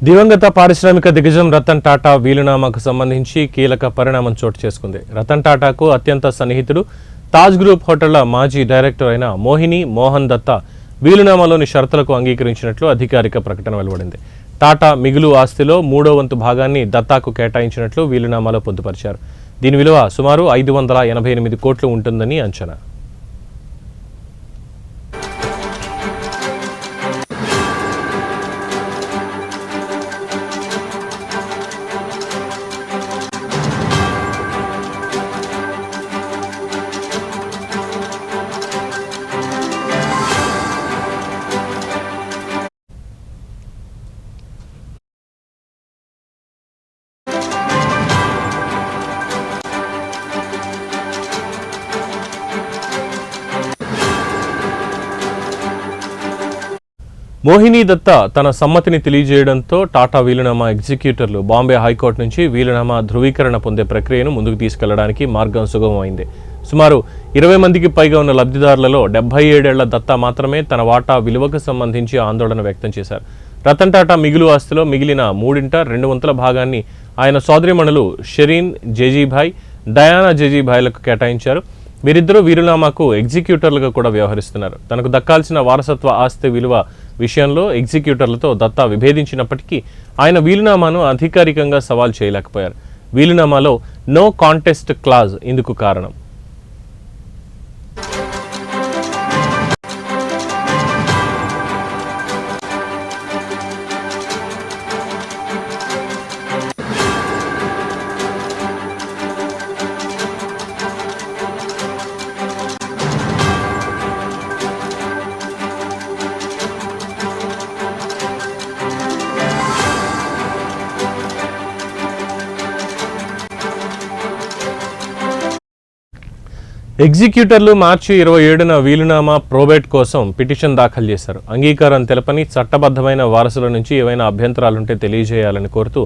దివంగత పారిశ్రామిక దిగ్గజం రతన్ టాటా వీలునామాకు సంబంధించి కీలక పరిణామం చోటు చేసుకుంది. రతన్ టాటాకు అత్యంత సన్నిహితుడు, తాజ్ గ్రూప్ హోటళ్ల మాజీ డైరెక్టర్ అయిన మోహిని మోహన్ దత్తా వీలునామాలోని షరతులకు అంగీకరించినట్లు అధికారిక ప్రకటన వెలువడింది. టాటా మిగులు ఆస్తిలో 3వ వంతు భాగాన్ని దత్తాకు కేటాయించినట్లు వీలునామాలో పొందుపరిచారు. దీని విలువ సుమారు 588 కోట్లు ఉంటుందని అంచనా. మోహిని దత్తా తన సమ్మతిని తెలియజేయడంతో టాటా వీలునామా ఎగ్జిక్యూటర్లు బాంబే హైకోర్టు నుంచి వీలునామా ధృవీకరణ పొందే ప్రక్రియను ముందుకు తీసుకెళ్లడానికి మార్గం సుగమమైంది. సుమారు 20 మందికి పైగా ఉన్న లబ్ధిదారులలో 77 ఏళ్ల దత్తా మాత్రమే తన వాటా విలువకు సంబంధించి ఆందోళన వ్యక్తం చేశారు. రతన్ టాటా మిగులు ఆస్తిలో మిగిలిన 2 వంతుల భాగాన్ని ఆయన సోదరిమణులు షెరీన్ జేజీభాయ్, డయానా జేజీభాయ్లకు కేటాయించారు. వీరిద్దరూ వీలునామాకు ఎగ్జిక్యూటర్లుగా కూడా వ్యవహరిస్తున్నారు. తనకు దక్కాల్సిన వారసత్వ ఆస్తి విలువ విషయంలో ఎగ్జిక్యూటర్లతో దత్తా విభేదించినప్పటికీ ఆయన వీలునామాను అధికారికంగా సవాల్ చేయలేకపోయారు. వీలునామాలో నో కాంటెస్ట్ క్లాజ్ ఇందుకు కారణం. ఎగ్జిక్యూటర్లు మార్చి 27న వీలునామా ప్రోబేట్ కోసం పిటిషన్ దాఖలు చేశారు. అంగీకారం తెలపని చట్టబద్ధమైన వారసుల నుంచి ఏవైనా అభ్యంతరాలుంటే తెలియజేయాలని కోరుతూ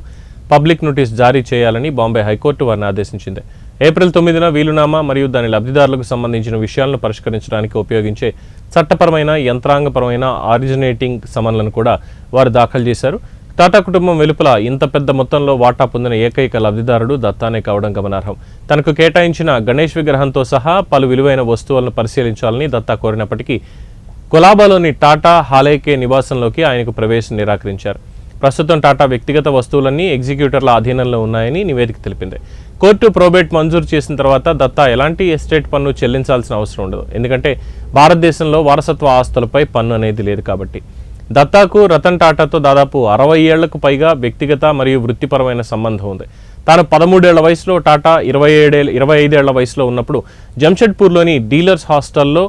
పబ్లిక్ నోటీస్ జారీ చేయాలని బాంబే హైకోర్టు వారిని ఆదేశించింది. ఏప్రిల్ 9న వీలునామా మరియు దాని లబ్ధిదారులకు సంబంధించిన విషయాలను పరిష్కరించడానికి ఉపయోగించే చట్టపరమైన యంత్రాంగపరమైన ఆరిజినేటింగ్ సమన్లను కూడా వారు దాఖలు చేశారు. టాటా కుటుంబం వెలుపల ఇంత పెద్ద మొత్తంలో వాటా పొందిన ఏకైక లబ్ధిదారుడు దత్తానే కావడం గమనార్హం. తనకు కేటాయించిన గణేష్ విగ్రహంతో సహా పలు విలువైన వస్తువులను పరిశీలించాలని దత్తా కోరినప్పటికీ కొలాబాలోని టాటా హాలేకే నివాసంలోకి ఆయనకు ప్రవేశం నిరాకరించారు. ప్రస్తుతం టాటా వ్యక్తిగత వస్తువులన్నీ ఎగ్జిక్యూటర్ల అధీనంలో ఉన్నాయని నివేదిక తెలిపింది. కోర్టు ప్రోబేట్ మంజూరు చేసిన తర్వాత దత్తా ఎలాంటి ఎస్టేట్ పన్ను చెల్లించాల్సిన అవసరం ఉండదు. ఎందుకంటే భారతదేశంలో వారసత్వ ఆస్తులపై పన్ను అనేది లేదు కాబట్టి. దత్తాకు రతన్ టాటాతో దాదాపు 60 ఏళ్లకు పైగా వ్యక్తిగత మరియు వృత్తిపరమైన సంబంధం ఉంది. తాను 13 ఏళ్ల వయసులో, టాటా 25 ఏళ్ల వయసులో ఉన్నప్పుడు జంషెడ్పూర్లోని డీలర్స్ హాస్టల్లో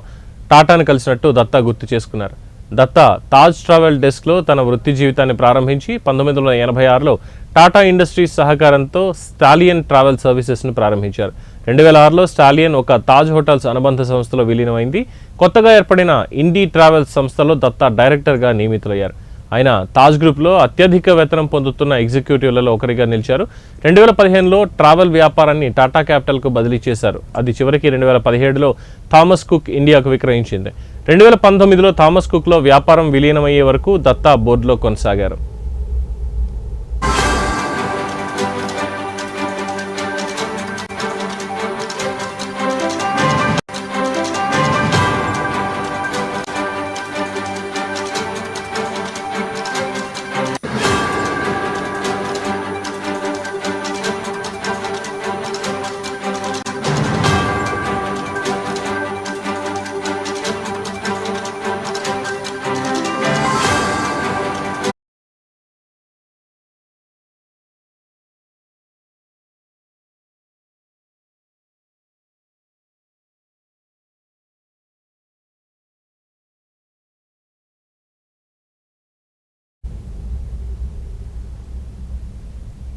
టాటాను కలిసినట్టు దత్తా గుర్తు చేసుకున్నారు. దత్తా తాజ్ ట్రావెల్ డెస్క్లో తన వృత్తి జీవితాన్ని ప్రారంభించి 1986లో టాటా ఇండస్ట్రీస్ సహకారంతో స్టాలియన్ ట్రావెల్ సర్వీసెస్ను ప్రారంభించారు. 2006లో స్టాలియన్ ఒక తాజ్ హోటల్స్ అనుబంధ సంస్థలో విలీనమైంది. కొత్తగా ఏర్పడిన ఇండీ ట్రావెల్స్ సంస్థలో దత్తా డైరెక్టర్గా నియమితులయ్యారు. ఆయన తాజ్ గ్రూప్లో అత్యధిక వేతనం పొందుతున్న ఎగ్జిక్యూటివ్లలో ఒకరిగా నిలిచారు. 2015లో ట్రావెల్ వ్యాపారాన్ని టాటా క్యాపిటల్కు బదిలీ చేశారు. అది చివరికి 2017లో థామస్ కుక్ ఇండియాకు విక్రయించింది. 2019లో థామస్ కుక్లో వ్యాపారం విలీనమయ్యే వరకు దత్తా బోర్డులో కొనసాగారు.